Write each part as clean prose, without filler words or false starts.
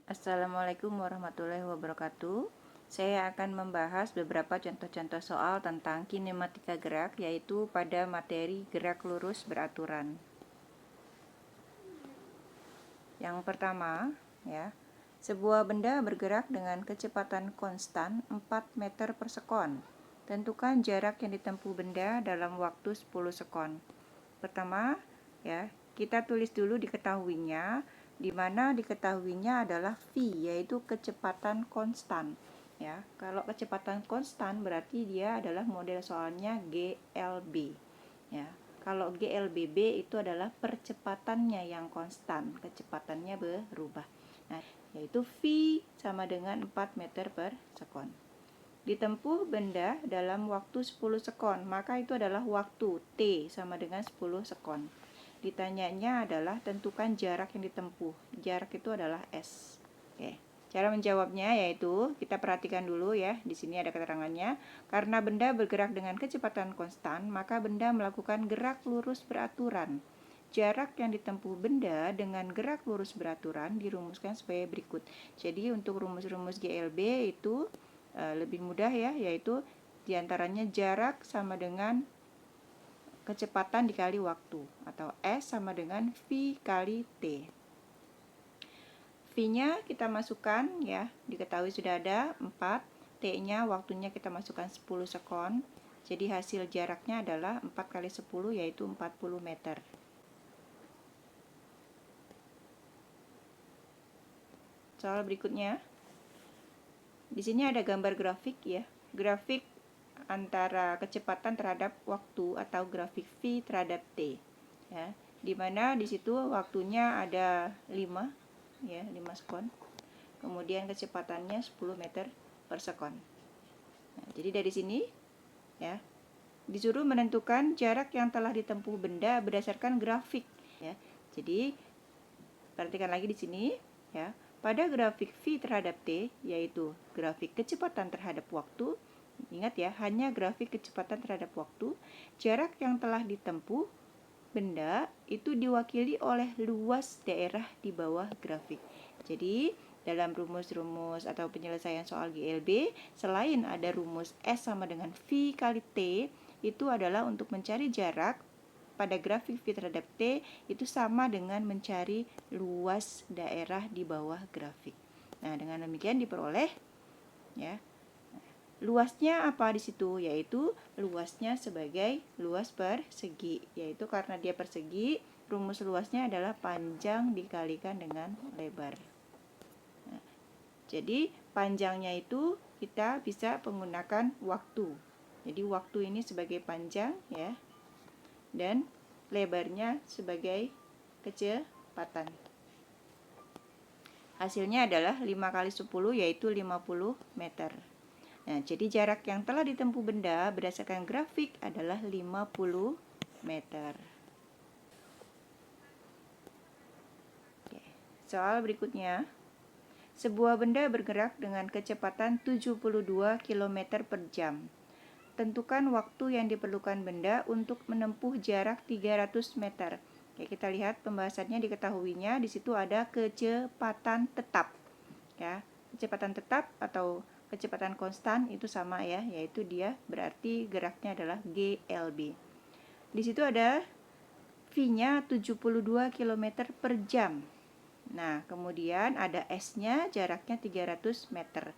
Assalamualaikum warahmatullahi wabarakatuh. Saya akan membahas beberapa contoh-contoh soal tentang kinematika gerak, yaitu pada materi gerak lurus beraturan. Yang pertama, ya, sebuah benda bergerak dengan kecepatan konstan 4 meter per sekon. Tentukan jarak yang ditempuh benda dalam waktu 10 sekon. Pertama, ya, kita tulis dulu diketahuinya, di mana diketahuinya adalah v, yaitu kecepatan konstan. Ya, kalau kecepatan konstan berarti dia adalah model soalnya GLB. Ya, kalau GLBB itu adalah percepatannya yang konstan, kecepatannya berubah. Nah, yaitu v sama dengan 4 meter per sekon. Ditempuh benda dalam waktu 10 sekon, maka itu adalah waktu T sama dengan 10 sekon. Ditanyanya adalah tentukan jarak yang ditempuh. Jarak itu adalah S. Oke. Cara menjawabnya yaitu kita perhatikan dulu ya. Di sini ada keterangannya. Karena benda bergerak dengan kecepatan konstan, maka benda melakukan gerak lurus beraturan. Jarak yang ditempuh benda dengan gerak lurus beraturan dirumuskan sebagai berikut. Jadi untuk rumus-rumus GLB itu lebih mudah ya, yaitu diantaranya jarak sama dengan kecepatan dikali waktu, atau S sama dengan V kali T. V-nya kita masukkan ya, diketahui sudah ada 4, T-nya waktunya kita masukkan 10 sekon. Jadi hasil jaraknya adalah 4 kali 10 yaitu 40 meter. Soal berikutnya. Di sini ada gambar grafik ya. Grafik antara kecepatan terhadap waktu atau grafik V terhadap T. Ya, di mana di situ waktunya ada 5 ya, 5 sekon. Kemudian kecepatannya 10 meter per sekon. Nah, jadi dari sini ya, disuruh menentukan jarak yang telah ditempuh benda berdasarkan grafik ya. Jadi perhatikan lagi di sini ya. Pada grafik V terhadap T, yaitu grafik kecepatan terhadap waktu, ingat ya, hanya grafik kecepatan terhadap waktu, jarak yang telah ditempuh benda itu diwakili oleh luas daerah di bawah grafik. Jadi, dalam rumus-rumus atau penyelesaian soal GLB, selain ada rumus S sama dengan V kali T, itu adalah untuk mencari jarak pada grafik V terhadap T itu sama dengan mencari luas daerah di bawah grafik. Nah, dengan demikian diperoleh ya. Luasnya apa di situ? Yaitu luasnya sebagai luas persegi, yaitu karena dia persegi, rumus luasnya adalah panjang dikalikan dengan lebar. Nah, jadi panjangnya itu kita bisa menggunakan waktu. Jadi waktu ini sebagai panjang ya, dan lebarnya sebagai kecepatan. Hasilnya adalah 5 kali 10 yaitu 50 meter. Nah, jadi jarak yang telah ditempuh benda berdasarkan grafik adalah 50 meter. Oke. Soal berikutnya. Sebuah benda bergerak dengan kecepatan 72 km per jam. Tentukan waktu yang diperlukan benda untuk menempuh jarak 300 meter. Oke, kita lihat pembahasannya diketahuinya di situ ada kecepatan tetap. Ya, kecepatan tetap atau kecepatan konstan itu sama ya, yaitu dia berarti geraknya adalah GLB. Di situ ada V-nya 72 km per jam. Nah, kemudian ada S-nya jaraknya 300 meter.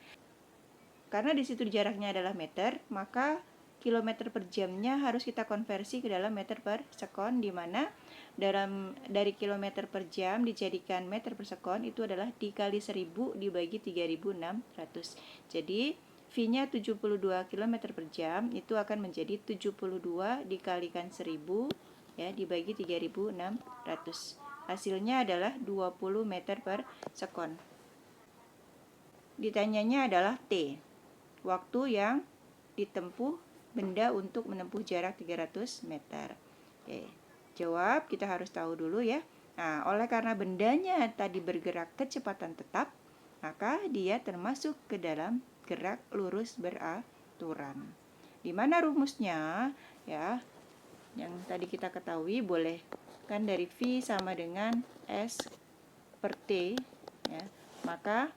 Karena di situ jaraknya adalah meter, maka kilometer per jamnya harus kita konversi ke dalam meter per sekon, di mana dari kilometer per jam dijadikan meter per sekon itu adalah dikali 1000 dibagi 3600. Jadi V-nya 72 km per jam itu akan menjadi 72 dikalikan 1000 ya dibagi 3600. Hasilnya adalah 20 meter per sekon. Ditanyanya adalah T, waktu yang ditempuh benda untuk menempuh jarak 300 meter. Oke, jawab kita harus tahu dulu ya. Nah, oleh karena bendanya tadi bergerak kecepatan tetap, maka dia termasuk ke dalam gerak lurus beraturan. Di mana rumusnya ya? Yang tadi kita ketahui boleh kan dari V sama dengan S per T ya. Maka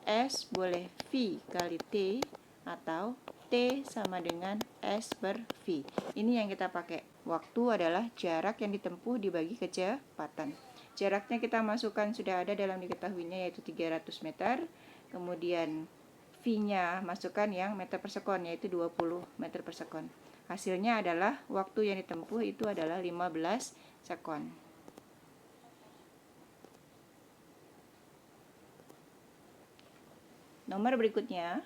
S boleh V kali T atau T sama dengan S per V. Ini yang kita pakai. Waktu adalah jarak yang ditempuh dibagi kecepatan. Jaraknya kita masukkan sudah ada dalam diketahuinya yaitu 300 meter. Kemudian V-nya masukkan yang meter per sekon yaitu 20 meter per sekon. Hasilnya adalah waktu yang ditempuh itu adalah 15 sekon. Nomor berikutnya,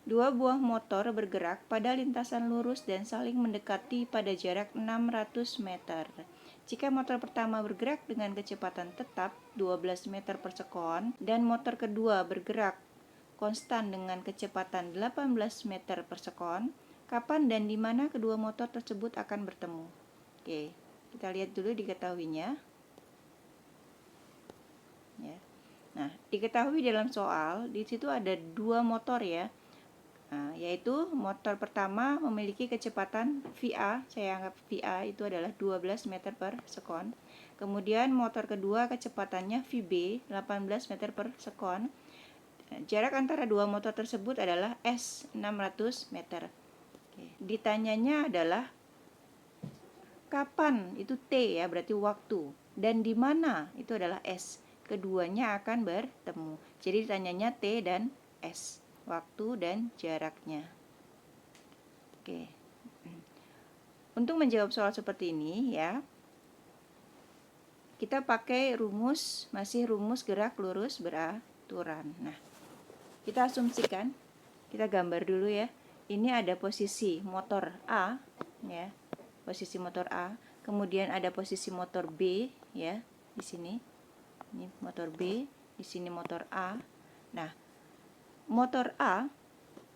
dua buah motor bergerak pada lintasan lurus dan saling mendekati pada jarak 600 meter. Jika motor pertama bergerak dengan kecepatan tetap 12 meter per sekon dan motor kedua bergerak konstan dengan kecepatan 18 meter per sekon, kapan dan di mana kedua motor tersebut akan bertemu? Oke, kita lihat dulu diketahuinya. Ya. Nah, diketahui dalam soal, di situ ada dua motor ya. Nah, yaitu motor pertama memiliki kecepatan VA, saya anggap VA itu adalah 12 meter per sekon. Kemudian motor kedua kecepatannya VB, 18 meter per sekon. Jarak antara dua motor tersebut adalah S, 600 meter. Oke. Ditanyanya adalah kapan, itu T ya, berarti waktu. Dan di mana, itu adalah S. Keduanya akan bertemu. Jadi ditanyanya T dan S, waktu dan jaraknya. Oke. Untuk menjawab soal seperti ini ya, kita pakai rumus, masih rumus gerak lurus beraturan. Nah, kita asumsikan, kita gambar dulu ya. Ini ada posisi motor A ya, posisi motor A. Kemudian ada posisi motor B ya, di sini. Ini motor B, di sini motor A. Nah, motor A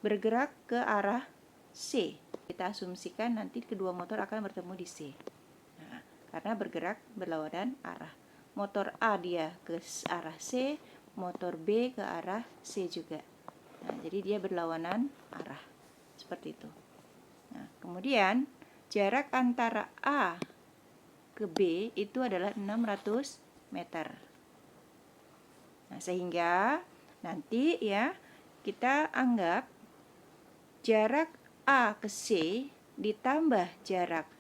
bergerak ke arah C. Kita asumsikan nanti kedua motor akan bertemu di C. Nah, karena bergerak berlawanan arah. Motor A dia ke arah C, motor B ke arah C juga. Nah, jadi dia berlawanan arah. Seperti itu. Nah, kemudian jarak antara A ke B itu adalah 600 meter. Nah, sehingga nanti ya kita anggap jarak A ke C ditambah jarak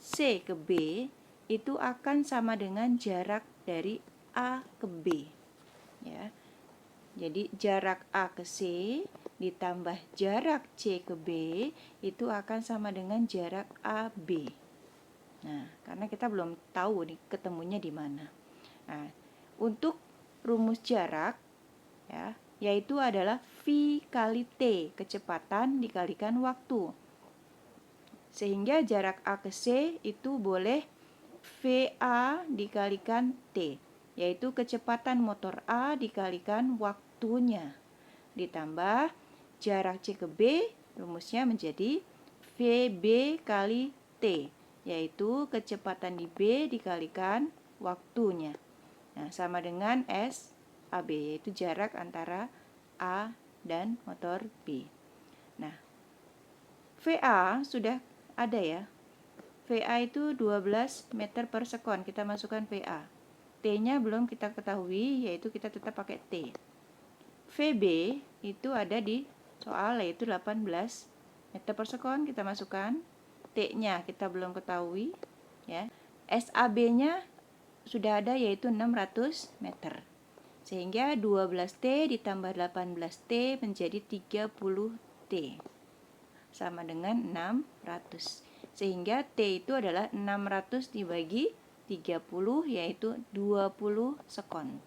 C ke B itu akan sama dengan jarak dari A ke B. Ya. Jadi jarak A ke C ditambah jarak C ke B itu akan sama dengan jarak AB. Nah, karena kita belum tahu nih ketemunya di mana. Nah, untuk rumus jarak ya, yaitu adalah V kali T, kecepatan dikalikan waktu. Sehingga jarak A ke C itu boleh VA dikalikan T, yaitu kecepatan motor A dikalikan waktunya. Ditambah jarak C ke B, rumusnya menjadi VB kali T, yaitu kecepatan di B dikalikan waktunya. Nah, sama dengan SAB, yaitu jarak antara A dan motor B. Nah, VA sudah ada ya. VA itu 12 meter per sekon. Kita masukkan VA. T-nya belum kita ketahui, yaitu kita tetap pakai T. VB itu ada di soal, yaitu 18 meter per sekon. Kita masukkan. T-nya kita belum ketahui. Ya. SAB-nya sudah ada, yaitu 600 meter. Sehingga 12T ditambah 18T menjadi 30T. Sama dengan 600. Sehingga T itu adalah 600 dibagi 30, yaitu 20 sekon.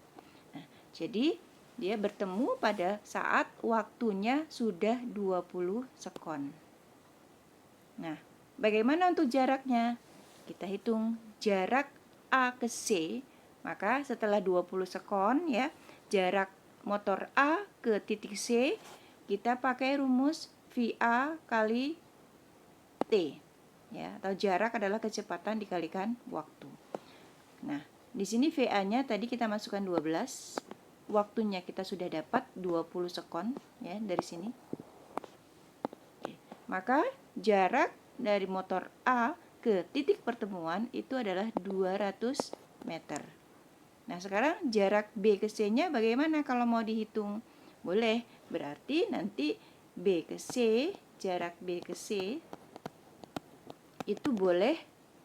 Nah, jadi dia bertemu pada saat waktunya sudah 20 sekon. Nah, bagaimana untuk jaraknya? Kita hitung jarak A ke C, maka setelah 20 sekon ya, jarak motor A ke titik C, kita pakai rumus VA kali T. Ya, atau jarak adalah kecepatan dikalikan waktu. Nah, di sini VA-nya tadi kita masukkan 12. Waktunya kita sudah dapat 20 sekon ya dari sini. Oke. Maka jarak dari motor A ke titik pertemuan itu adalah 200 meter. Nah, sekarang jarak B ke C-nya bagaimana kalau mau dihitung? Boleh, berarti nanti B ke C, jarak B ke C itu boleh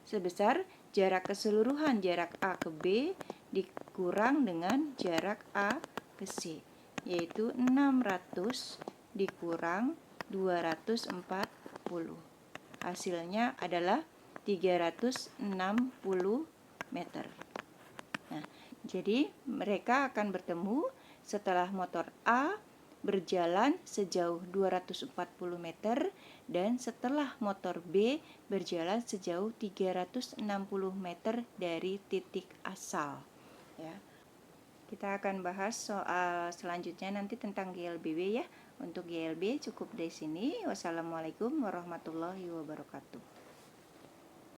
sebesar jarak keseluruhan jarak A ke B dikurang dengan jarak A ke C, yaitu 600 dikurang 240. Hasilnya adalah 360 meter. Nah, jadi mereka akan bertemu setelah motor A berjalan sejauh 240 meter dan setelah motor B berjalan sejauh 360 meter dari titik asal. Ya. Kita akan bahas soal selanjutnya nanti tentang GLBW ya. Untuk GLB cukup di sini. Wassalamualaikum warahmatullahi wabarakatuh.